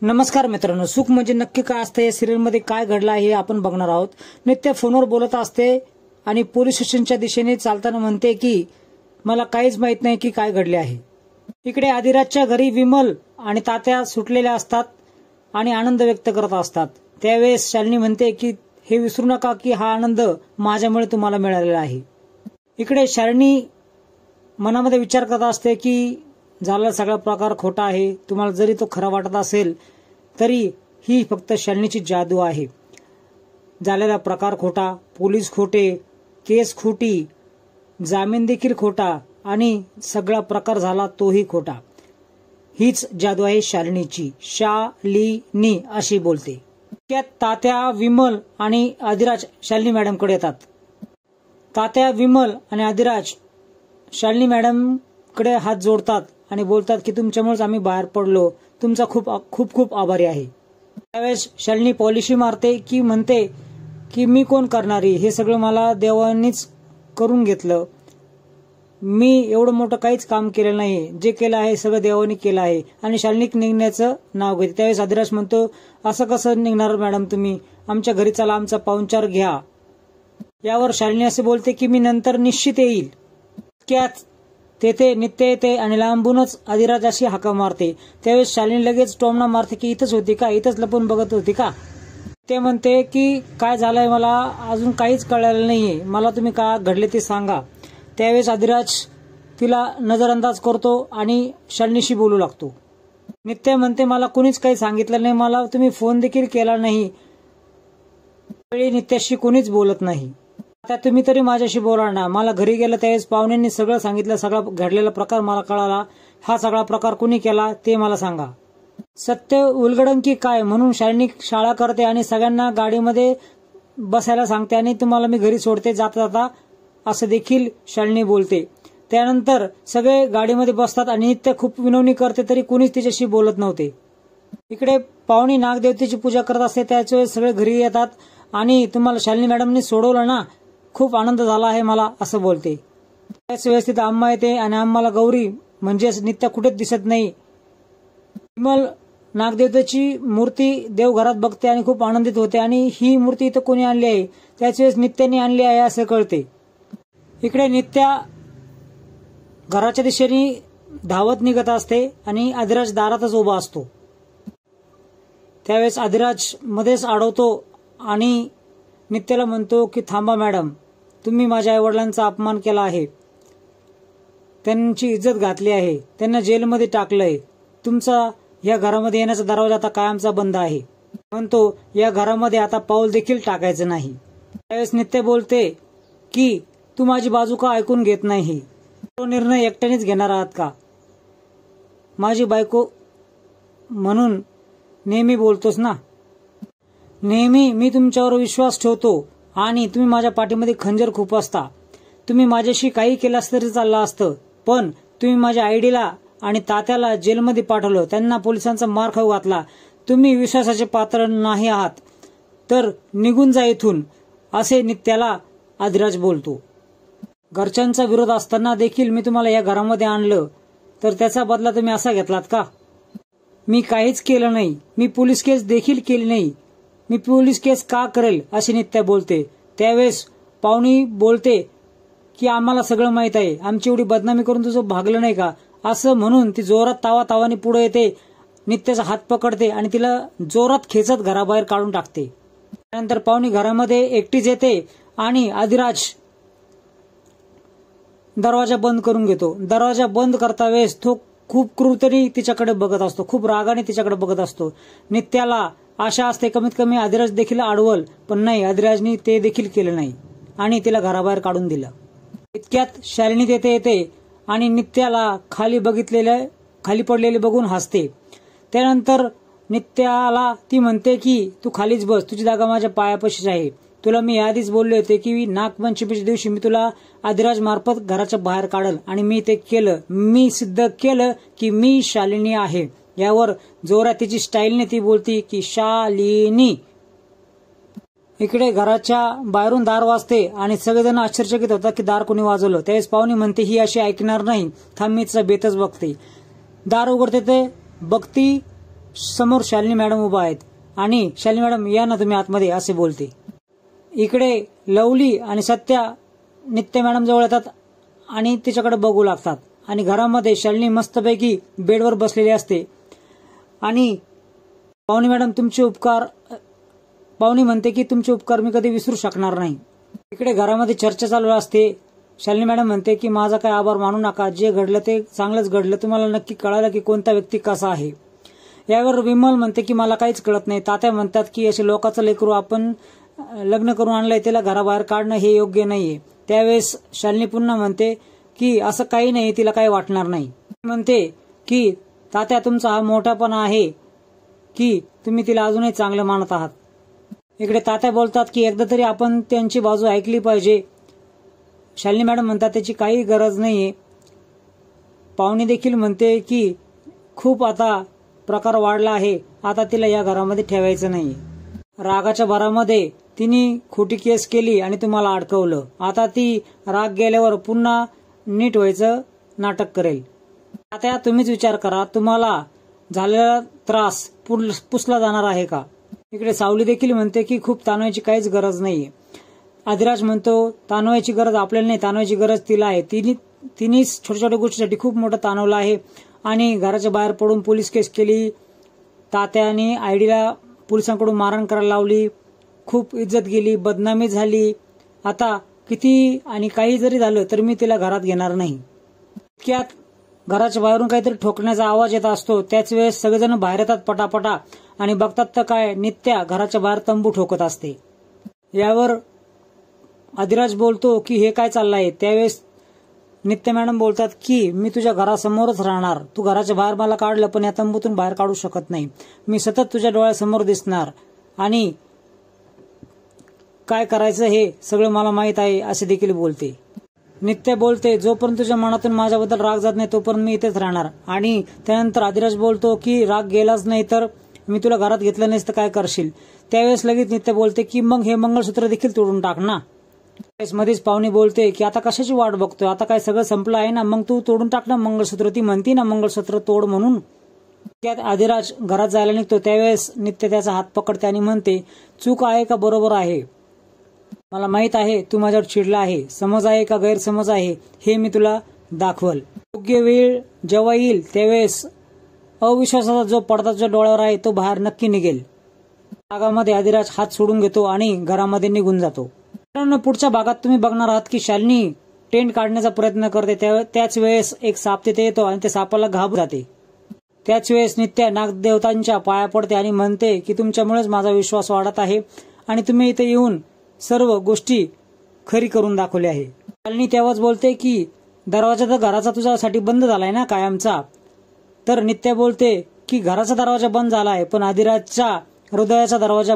नमस्कार मित्रांनो, सुख म्हणजे नक्की काय असते या सिरियलमध्ये काय घडलं आहे हे आपण बघणार आहोत। नित्य फोनवर बोलत असते आणि पोलीस स्टेशनच्या दिशेने चालताना म्हणते की मला काहीच माहित नाही की काय घडले आहे। इकडे आदिराजच्या घरी विमल आणि तात्या सुटलेले असतात आणि आनंद व्यक्त करत असतात। त्यावेळेस शालिनी म्हणते की हे विसरू नका की हा आनंद माझ्यामुळे तुम्हाला मिळालेला आहे। इकडे शालिनी मनामध्ये विचार करत असते की झालेला सगळा प्रकार खोटा आहे। तुम्हाला जरी तो खरा वाटत असेल तरी ही फक्त शालिनीची जादू आहे। झालेला प्रकार खोटा, पोलीस खोटे, केस खोटी, जामीन देखील खोटा आणि सगळा प्रकार झाला तोही खोटा। हीच जादू आहे शालिनीची। शालिनी अशी बोलते। त्यात तात्या, विमल आणि आदिराज शालिनी मॅडमकडे येतात। तात्या, विमल आणि आदिराज शालिनी मॅडम कडे हात जोडतात आणि बोलतात की तुमच्यामुळेच आम्ही बाहेर पडलो, तुमचा खूप खूप खूप आभारी आहे। त्यावेळेस शालिनी पॉलिशी मारते की म्हणते की मी कोण करणारी, हे सगळं मला देवानीच करून घेतलं। मी एवढं मोठं काहीच काम केलं नाही, जे केलं आहे सगळं देवानी केलं आहे आणि शालिनी निघण्याचं नाव घेते। त्यावेळेस आदिराज म्हणतो असं कसं निघणार मॅडम तुम्ही, आमच्या घरी चला, आमचा पाहुणचार घ्या। यावर शालिनी असे बोलते की मी नंतर निश्चित येईल। त्यात तेथे नित्य येते आणि लांबूनच आदिराज अशी हाका मारते। त्यावेळेस शालिनी लगेच टोमणा मारते की इथंच होती का, इथंच लपून बघत होती का। ते म्हणते की काय झालंय मला अजून काहीच कळलेलं नाहीये, मला तुम्ही काय घडले ते सांगा। त्यावेळेस आदिराज तिला नजरअंदाज करतो आणि शालिनीशी बोलू लागतो। नित्य म्हणते मला कुणीच काही सांगितलं नाही, मला तुम्ही फोन देखील केला नाही, वेळी नित्याशी कुणीच बोलत नाही। आता तुम्ही तरी माझ्याशी बोला ना। मला घरी गेलं त्यावेळेस पाहुण्यांनी सगळं सांगितलं, सगळा घडलेला प्रकार मला कळाला। हा सगळा प्रकार कुणी केला ते मला सांगा, सत्य उलगडन की काय। म्हणून शालिनी शाळा करते आणि सगळ्यांना गाडीमध्ये बसायला सांगते आणि तुम्हाला मी घरी सोडते जाता जाता, असं देखील शालिनी बोलते। त्यानंतर सगळे गाडीमध्ये बसतात आणि नित्य खूप विनवणी करते तरी कुणीच तिच्याशी बोलत नव्हते। इकडे पाहुणी नागदेवतेची पूजा करत असते, त्याच वेळेस सगळे घरी येतात आणि तुम्हाला शालिनी मॅडमनी सोडवलं ना, खूप आनंद झाला आहे मला, असं बोलते। त्याच वेळेस तिथे अम्मा येते आणि आम्हाला गौरी म्हणजेच नित्य कुठेच दिसत नाही। विमल नागदेवतेची मूर्ती देवघरात बघते आणि खूप आनंदित होते आणि ही मूर्ती इथं कोणी आणली आहे, त्याच वेळेस नित्याने आणली आहे असं कळते। इकडे नित्या घराच्या दिशेने धावत निघत असते आणि आदिराज दारातच उभा असतो। त्यावेळेस आदिराज मध्येच अडवतो आणि नित्याला म्हणतो की थांबा मॅडम, तुम्ही माझ्या आईवडिलांचा अपमान केला आहे, त्यांची इज्जत घातली आहे, त्यांना जेलमध्ये टाकलंय, तुमचा या घरामध्ये येण्याचा दरवाजा आता कायमचा बंद आहे, म्हणतो या घरामध्ये आता पाऊल देखील टाकायचं नाही। त्यावेळेस नित्य बोलते की तू माझी बाजू का ऐकून घेत नाही, तो निर्णय एकट्यानेच घेणार आहात का, माझी बायको म्हणून नेहमी बोलतोस ना, नेहमी मी तुमच्यावर विश्वास ठेवतो आणि तुम्ही माझ्या पाठीमध्ये खंजर खूप असता। तुम्ही माझ्याशी काही केलं तरी चाललं असतं, पण तुम्ही माझ्या आयडीला आणि तात्याला जेलमध्ये पाठवलं, त्यांना पोलिसांचा मार खाऊ घातला। तुम्ही विश्वासाचे पात्र नाही आहात तर निघून जा इथून, असे नित्याला आदिराज बोलतो। घरच्यांचा विरोध असताना देखील मी तुम्हाला या घरामध्ये आणलं, तर त्याचा बदला तुम्ही असा घेतलात का। मी काहीच केलं नाही, मी पोलीस केस देखील केली नाही, मी पोलीस केस का करेल, अशी नित्या बोलते। त्यावेळेस पाहुणी बोलते की आम्हाला सगळं माहित आहे, आमची एवढी बदनामी करून तुझं भागलं नाही का, असं म्हणून ती जोरात तावातावाने पुढे येते, नित्याचा हात पकडते आणि तिला जोरात खेचत घराबाहेर काढून टाकते। त्यानंतर पाहुणी घरामध्ये एकटीच येते आणि आदिराज दरवाजा बंद करून घेतो। दरवाजा बंद करता वेळेस तो खूप क्रूरतेने तिच्याकडे बघत असतो, खूप रागाने तिच्याकडे बघत असतो। नित्याला आशा असते कमीत कमी आदिराज देखील अडवल, पण नाही, आदिराजनी ते देखील केलं नाही आणि तिला घराबाहेर काढून दिलं। इतक्यात शालिनी तेथे येते आणि नित्याला खाली पडलेले बघून हसते। त्यानंतर नित्याला ती म्हणते की तू खालीच बस, तुझी जागा माझ्या पायापाशीच आहे, तुला मी आधीच बोलले होते की नागपंचमीच्या दिवशी मी तुला आदिराज मार्फत घराच्या बाहेर काढल आणि मी ते केलं, मी सिद्ध केलं की मी शालिनी आहे। यावर जोरात तिची स्टाईलने ती बोलती की शालिनी। इकडे घराच्या बाहेरून दार वाजते आणि सगळेजण आश्चर्यचकित होतात की दार कोणी वाजवलं। त्यावेळेस पाहुणी म्हणते ही अशी ऐकणार नाही, थांब मी तिचा बेतच बघते। दार उघडते ते बघती समोर शालिनी मॅडम उभा आहेत आणि शालिनी मॅडम या ना तुम्ही आतमध्ये असे बोलते. इकडे लवली आणि सत्या नित्या मॅडम जवळ येतात आणि तिच्याकडे बघू लागतात आणि घरामध्ये शालिनी मस्तपैकी बेडवर बसलेली असते आणि पाहुणी मॅडम तुमचे उपकार, पाहुणी म्हणते की तुमचे उपकार मी कधी विसरू शकणार नाही. इकडे घरामध्ये चर्चा चालू असते. शालिनी मॅडम म्हणते की माझा काय आभार मानू नका, जे घडलं ते चांगलंच घडलं, तुम्हाला नक्की कळालं की कोणता व्यक्ती कसा आहे. यावर विमल म्हणते की मला काहीच कळत नाही. तात्या म्हणतात की असे लोकांचं लेकरू आपण लग्न करून आणलंय, त्याला घराबाहेर काढणं हे योग्य नाहीये. त्यावेळेस शालिनी पुन्हा म्हणते की असं काही नाही, तिला काही वाटणार नाही. म्हणते की तात्या तुमचा हा मोठापणा आहे की तुम्ही तिला अजूनही चांगलं मानत आहात. इकडे तात्या बोलतात की एकदा तरी आपण त्यांची बाजू ऐकली पाहिजे. शालिनी मॅडम म्हणतात त्याची काही गरज नाहीये. पाहुणी देखील म्हणते की खूप आता प्रकार वाढला आहे, आता तिला या घरामध्ये ठेवायचं नाहीये. रागाच्या भरामध्ये तिने खोटी केस केली आणि तुम्हाला अडकवलं. आता ती राग गेल्यावर पुन्हा नीट व्हायचं नाटक करेल. आता तुम्हीच विचार करा, तुम्हाला झालेला त्रास पुसला जाणार आहे का. इकडे सावली देखील म्हणते की खूप ताणवायची काहीच गरज नाहीये. आदिराज म्हणतो ताणवायची गरज आपल्याला नाही, ताणवायची गरज तिला आहे. तिनेच छोट्या छोट्या गोष्टीसाठी खूप मोठं ताणवलं आहे आणि घराच्या बाहेर पडून पोलीस केस केली. तात्याने आयडीला पोलिसांकडून मारहाण करायला लावली, खूप इज्जत गेली, बदनामी झाली. आता किती आणि काही जरी झालं तर मी तिला घरात घेणार नाही. इतक्यात घराच्या बाहेरून काहीतरी ठोकण्याचा आवाज येत असतो. त्याच वेळेस सगळेजण बाहेर येतात पटापटा आणि बघतात तर काय, नित्या घराच्या बाहेर तंबू ठोकत असते. यावर आदिराज बोलतो की हे काय चाललंय. त्यावेळेस नित्या मॅडम बोलतात की मी तुझ्या घरासमोरच राहणार, तू घराच्या बाहेर मला काढलं पण या तंबूतून बाहेर काढू शकत नाही, मी सतत तुझ्या डोळ्यासमोर दिसणार आणि काय करायचं हे सगळं मला माहित आहे असे देखील बोलते. नित्या बोलते जोपर्यंत तुझ्या मनातून माझ्याबद्दल राग जात नाही तोपर्यंत मी इथेच राहणार. आणि त्यानंतर आदिराज बोलतो की राग गेलाच नाही तर मी तुला घरात घेतलं नाहीस तर काय करशील. त्यावेळेस लगेच नित्या बोलते की मग हे मंगळसूत्र देखील तोडून टाक ना. मध्येच पाहुणी बोलते की आता कशाची वाट बघतोय, आता काय सगळं संपलं आहे ना, मग तू तोडून टाक ना मंगळसूत्र. ती म्हणती ना मंगळसूत्र तोड म्हणून. त्यात आदिराज घरात जायला निघतो. त्यावेळेस नित्य त्याचा हात पकडते आणि म्हणते चूक आहे का बरोबर आहे, मला माहित आहे तू माझ्यावर चिडला आहे, समज आहे का गैरसमज आहे हे मी तुला दाखवल. योग्य वेळ जेव्हा येईल त्यावेळेस अविश्वासाचा जो पडदा तुझ्या डोळ्यावर आहे तो बाहेर नक्की निघेल. रागामध्ये आदिराज हात सोडून घेतो आणि घरामध्ये निघून जातो. पुढच्या भागात तुम्ही बघणार आहात की शालिनी टेंट काढण्याचा प्रयत्न करते. त्याच वेळेस एक साप तिथे येतो आणि त्या सापाला घाबरून जाते. त्याच वेळेस नित्या नागदेवतांच्या पाया पडते आणि म्हणते की तुमच्यामुळेच माझा विश्वास वाढत आहे आणि तुम्ही इथे येऊन सर्व गोष्टी खरी करून दाखवली आहे. शालिनी तेव्हाच बोलते की दरवाजा तर घराचा तुझ्यासाठी बंद झालाय ना कायमचा. तर नित्या बोलते की घराचा दरवाजा बंद झाला आहे पण आदिराजच्या हृदयाचा दरवाजा